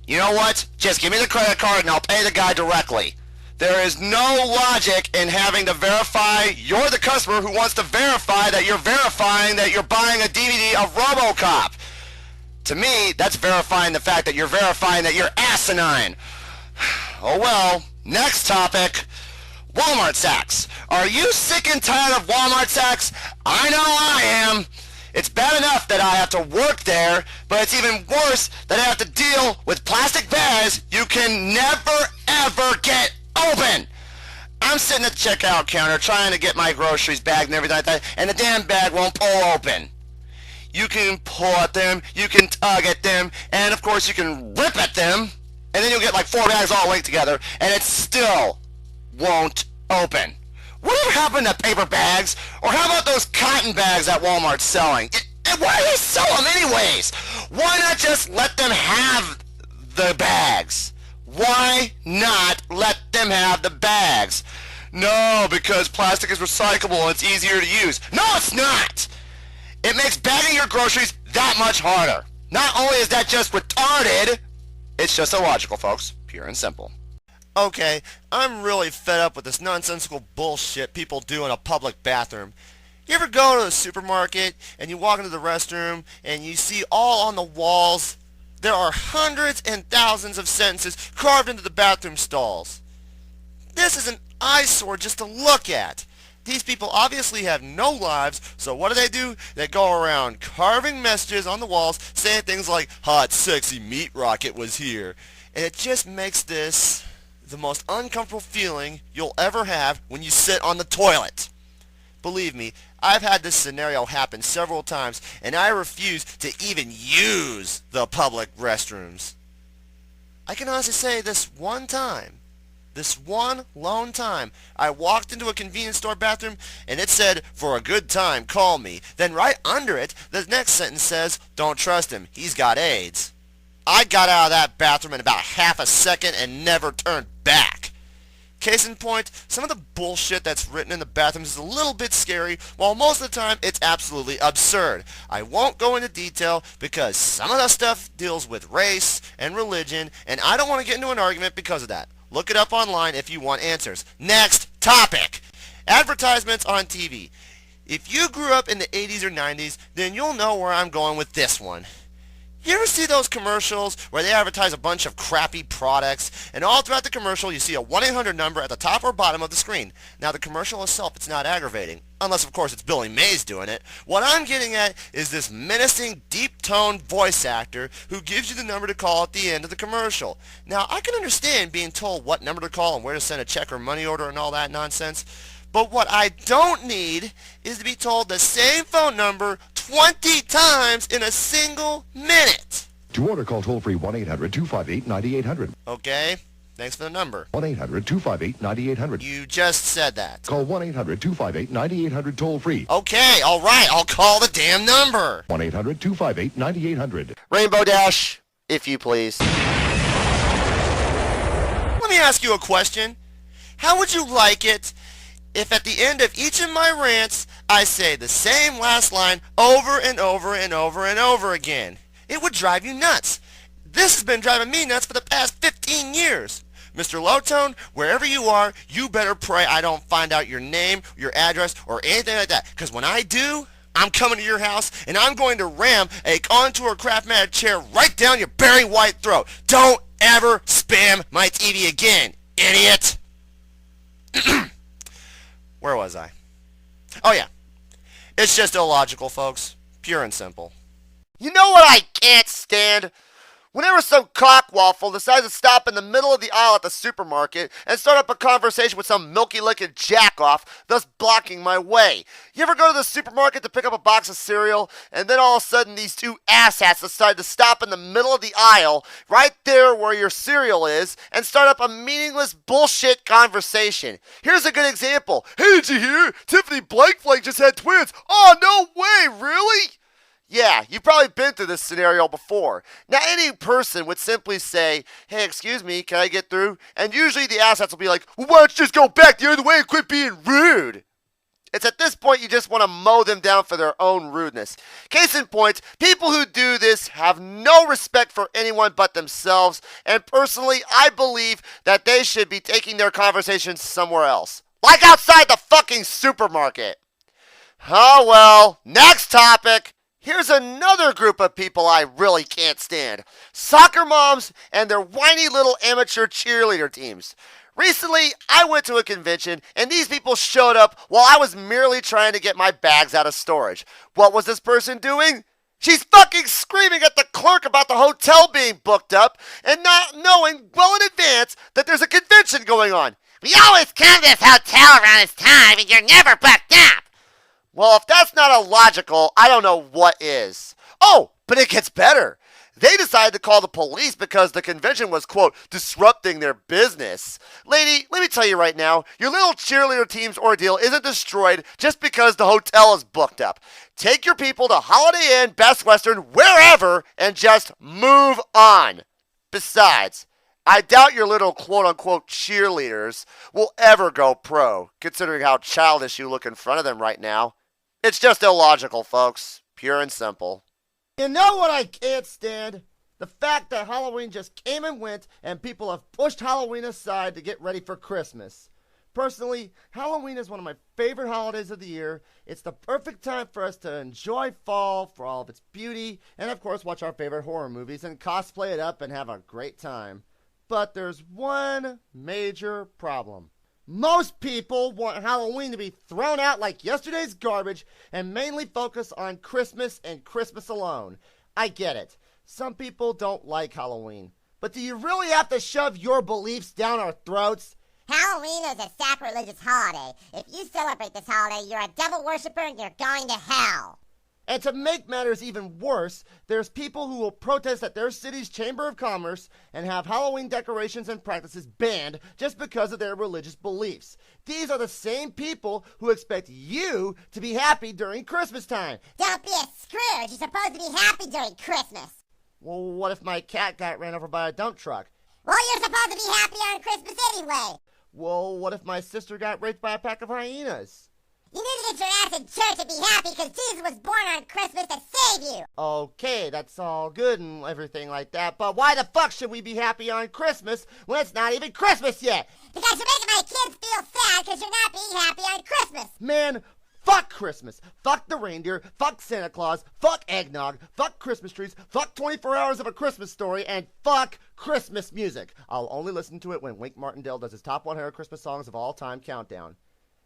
You know what? Just give me the credit card and I'll pay the guy directly. There is no logic in having to verify you're the customer who wants to verify that you're verifying that you're buying a DVD of RoboCop. To me, that's verifying the fact that you're verifying that you're asinine. Oh well, next topic. Walmart sacks. Are you sick and tired of Walmart sacks? I know I am. It's bad enough that I have to work there, but it's even worse that I have to deal with plastic bags you can never ever get open. I'm sitting at the checkout counter trying to get my groceries bagged and everything like that, and the damn bag won't pull open. You can pull at them, you can tug at them, and of course you can rip at them, and then you'll get like 4 bags all linked together, and it still won't open. Whatever happened to paper bags? Or how about those cotton bags that Walmart's selling? And why do they sell them anyways? Why not just let them have the bags? Why not let them have the bags? No, because plastic is recyclable and it's easier to use. No, it's not! It makes bagging your groceries that much harder. Not only is that just retarded, it's just illogical, folks. Pure and simple. Okay, I'm really fed up with this nonsensical bullshit people do in a public bathroom. You ever go to the supermarket and you walk into the restroom and you see all on the walls, there are hundreds and thousands of sentences carved into the bathroom stalls. This is an eyesore just to look at. These people obviously have no lives, so what do? They go around carving messages on the walls saying things like, "Hot, sexy meat rocket was here." And it just makes this the most uncomfortable feeling you'll ever have when you sit on the toilet. Believe me, I've had this scenario happen several times, and I refuse to even use the public restrooms. I can honestly say this one lone time, I walked into a convenience store bathroom and it said, "For a good time, call me." Then right under it, the next sentence says, "Don't trust him, he's got AIDS." I got out of that bathroom in about half a second and never turned back. Case in point, some of the bullshit that's written in the bathrooms is a little bit scary, while most of the time it's absolutely absurd. I won't go into detail because some of the stuff deals with race and religion, and I don't want to get into an argument because of that. Look it up online if you want answers. Next topic. Advertisements on TV. If you grew up in the 80s or 90s, then you'll know where I'm going with this one. You ever see those commercials where they advertise a bunch of crappy products, and all throughout the commercial you see a 1-800 number at the top or bottom of the screen? Now the commercial itself, it's not aggravating, unless of course it's Billy Mays doing it. What I'm getting at is this menacing, deep-toned voice actor who gives you the number to call at the end of the commercial. Now I can understand being told what number to call and where to send a check or money order and all that nonsense, but what I don't need is to be told the same phone number 20 times in a single minute. To order, call toll-free 1-800-258-9800. Okay, thanks for the number. 1-800-258-9800. You just said that. Call 1-800-258-9800 toll-free. Okay, alright, I'll call the damn number. 1-800-258-9800. Rainbow Dash, if you please. Let me ask you a question. How would you like it if at the end of each of my rants, I say the same last line over and over and over and over again? It would drive you nuts. This has been driving me nuts for the past 15 years. Mr. Lowtone, wherever you are, you better pray I don't find out your name, your address, or anything like that. Because when I do, I'm coming to your house and I'm going to ram a Contour Craftmatic chair right down your Barry White throat. Don't ever spam my TV again, idiot. Where was I? Oh yeah. It's just illogical, folks. Pure and simple. You know what I can't stand? Whenever some cockwaffle decides to stop in the middle of the aisle at the supermarket and start up a conversation with some milky-licking jackoff, thus blocking my way. You ever go to the supermarket to pick up a box of cereal, and then all of a sudden these two asshats decide to stop in the middle of the aisle, right there where your cereal is, and start up a meaningless bullshit conversation? Here's a good example. "Hey, did you hear? Tiffany Blankflake just had twins." "Oh, no way, really?" Yeah, you've probably been through this scenario before. Now, any person would simply say, "Hey, excuse me, can I get through?" And usually the asshats will be like, "Well, why don't you just go back the other way and quit being rude?" It's at this point you just want to mow them down for their own rudeness. Case in point, people who do this have no respect for anyone but themselves, and personally, I believe that they should be taking their conversations somewhere else. Like outside the fucking supermarket. Oh well, next topic. Here's another group of people I really can't stand. Soccer moms and their whiny little amateur cheerleader teams. Recently, I went to a convention and these people showed up while I was merely trying to get my bags out of storage. What was this person doing? She's fucking screaming at the clerk about the hotel being booked up and not knowing well in advance that there's a convention going on. "We always come to this hotel around this time and you're never booked up." Well, if that's not illogical, I don't know what is. Oh, but it gets better. They decided to call the police because the convention was, quote, disrupting their business. Lady, let me tell you right now, your little cheerleader team's ordeal isn't destroyed just because the hotel is booked up. Take your people to Holiday Inn, Best Western, wherever, and just move on. Besides, I doubt your little quote-unquote cheerleaders will ever go pro, considering how childish you look in front of them right now. It's just illogical, folks. Pure and simple. You know what I can't stand? The fact that Halloween just came and went and people have pushed Halloween aside to get ready for Christmas. Personally, Halloween is one of my favorite holidays of the year. It's the perfect time for us to enjoy fall for all of its beauty and, of course, watch our favorite horror movies and cosplay it up and have a great time. But there's one major problem. Most people want Halloween to be thrown out like yesterday's garbage and mainly focus on Christmas and Christmas alone. I get it. Some people don't like Halloween. But do you really have to shove your beliefs down our throats? Halloween is a sacrilegious holiday. If you celebrate this holiday, you're a devil worshiper and you're going to hell. And to make matters even worse, there's people who will protest at their city's Chamber of Commerce and have Halloween decorations and practices banned just because of their religious beliefs. These are the same people who expect you to be happy during Christmas time. Don't be a Scrooge. You're supposed to be happy during Christmas. Well, what if my cat got ran over by a dump truck? Well, you're supposed to be happy on Christmas anyway. Well, what if my sister got raped by a pack of hyenas? You need to get your ass in church and be happy because Jesus was born on Christmas to save you. Okay, that's all good and everything like that, but why the fuck should we be happy on Christmas when it's not even Christmas yet? Because you're making my kids feel sad because you're not being happy on Christmas. Man, fuck Christmas. Fuck the reindeer. Fuck Santa Claus. Fuck eggnog. Fuck Christmas trees. Fuck 24 hours of A Christmas Story. And fuck Christmas music. I'll only listen to it when Wink Martindale does his top 100 Christmas songs of all time countdown.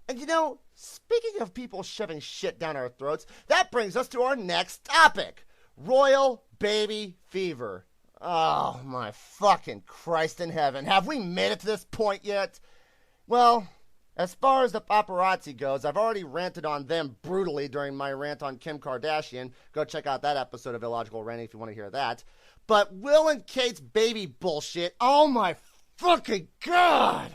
And you know, speaking of people shoving shit down our throats, that brings us to our next topic. Royal baby fever. Oh my fucking Christ in heaven. Have we made it to this point yet? Well, as far as the paparazzi goes, I've already ranted on them brutally during my rant on Kim Kardashian. Go check out that episode of Illogical Ranting if you want to hear that. But Will and Kate's baby bullshit, oh my fucking God!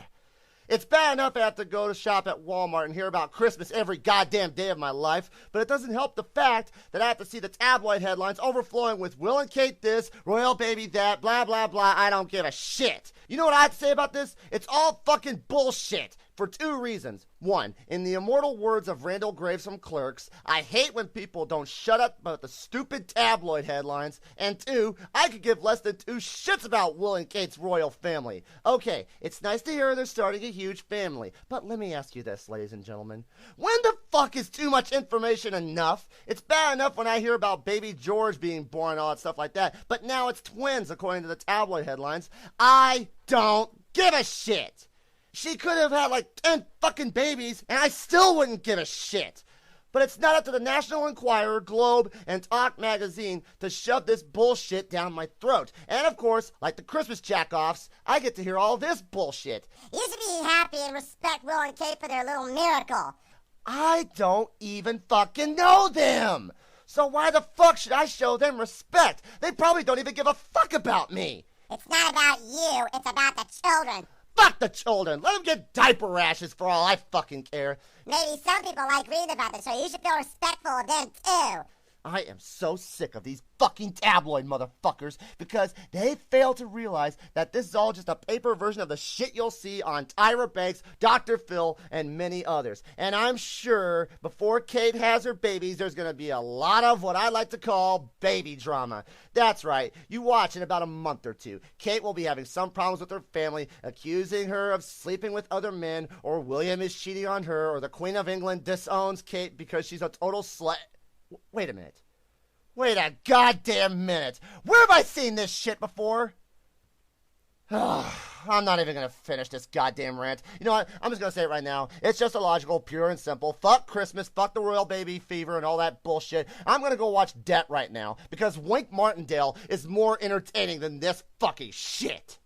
It's bad enough I have to go to shop at Walmart and hear about Christmas every goddamn day of my life, but it doesn't help the fact that I have to see the tabloid headlines overflowing with Will and Kate this, royal baby that, blah, blah, blah. I don't give a shit. You know what I have to say about this? It's all fucking bullshit. For two reasons. One, in the immortal words of Randall Graves from Clerks, I hate when people don't shut up about the stupid tabloid headlines. And two, I could give less than two shits about Will and Kate's royal family. Okay, it's nice to hear they're starting a huge family, but let me ask you this, ladies and gentlemen. When the fuck is too much information enough? It's bad enough when I hear about baby George being born and all that stuff like that, but now it's twins according to the tabloid headlines. I don't give a shit. She could have had like 10 fucking babies, and I still wouldn't give a shit. But it's not up to the National Enquirer, Globe, and Talk Magazine to shove this bullshit down my throat. And of course, like the Christmas jack-offs, I get to hear all this bullshit. You should be happy and respect Will and Kate for their little miracle. I don't even fucking know them. So why the fuck should I show them respect? They probably don't even give a fuck about me. It's not about you, it's about the children. Fuck the children. Let them get diaper rashes for all I fucking care. Maybe some people like reading about this, so you should feel respectful of them too. I am so sick of these fucking tabloid motherfuckers because they fail to realize that this is all just a paper version of the shit you'll see on Tyra Banks, Dr. Phil, and many others. And I'm sure before Kate has her babies, there's going to be a lot of what I like to call baby drama. That's right. You watch in about a month or two. Kate will be having some problems with her family, accusing her of sleeping with other men, or William is cheating on her, or the Queen of England disowns Kate because she's a total slut. Wait a minute. Wait a goddamn minute. Where have I seen this shit before? I'm not even going to finish this goddamn rant. You know what? I'm just going to say it right now. It's just illogical, pure and simple. Fuck Christmas, fuck the royal baby fever and all that bullshit. I'm going to go watch Det right now because Wink Martindale is more entertaining than this fucking shit.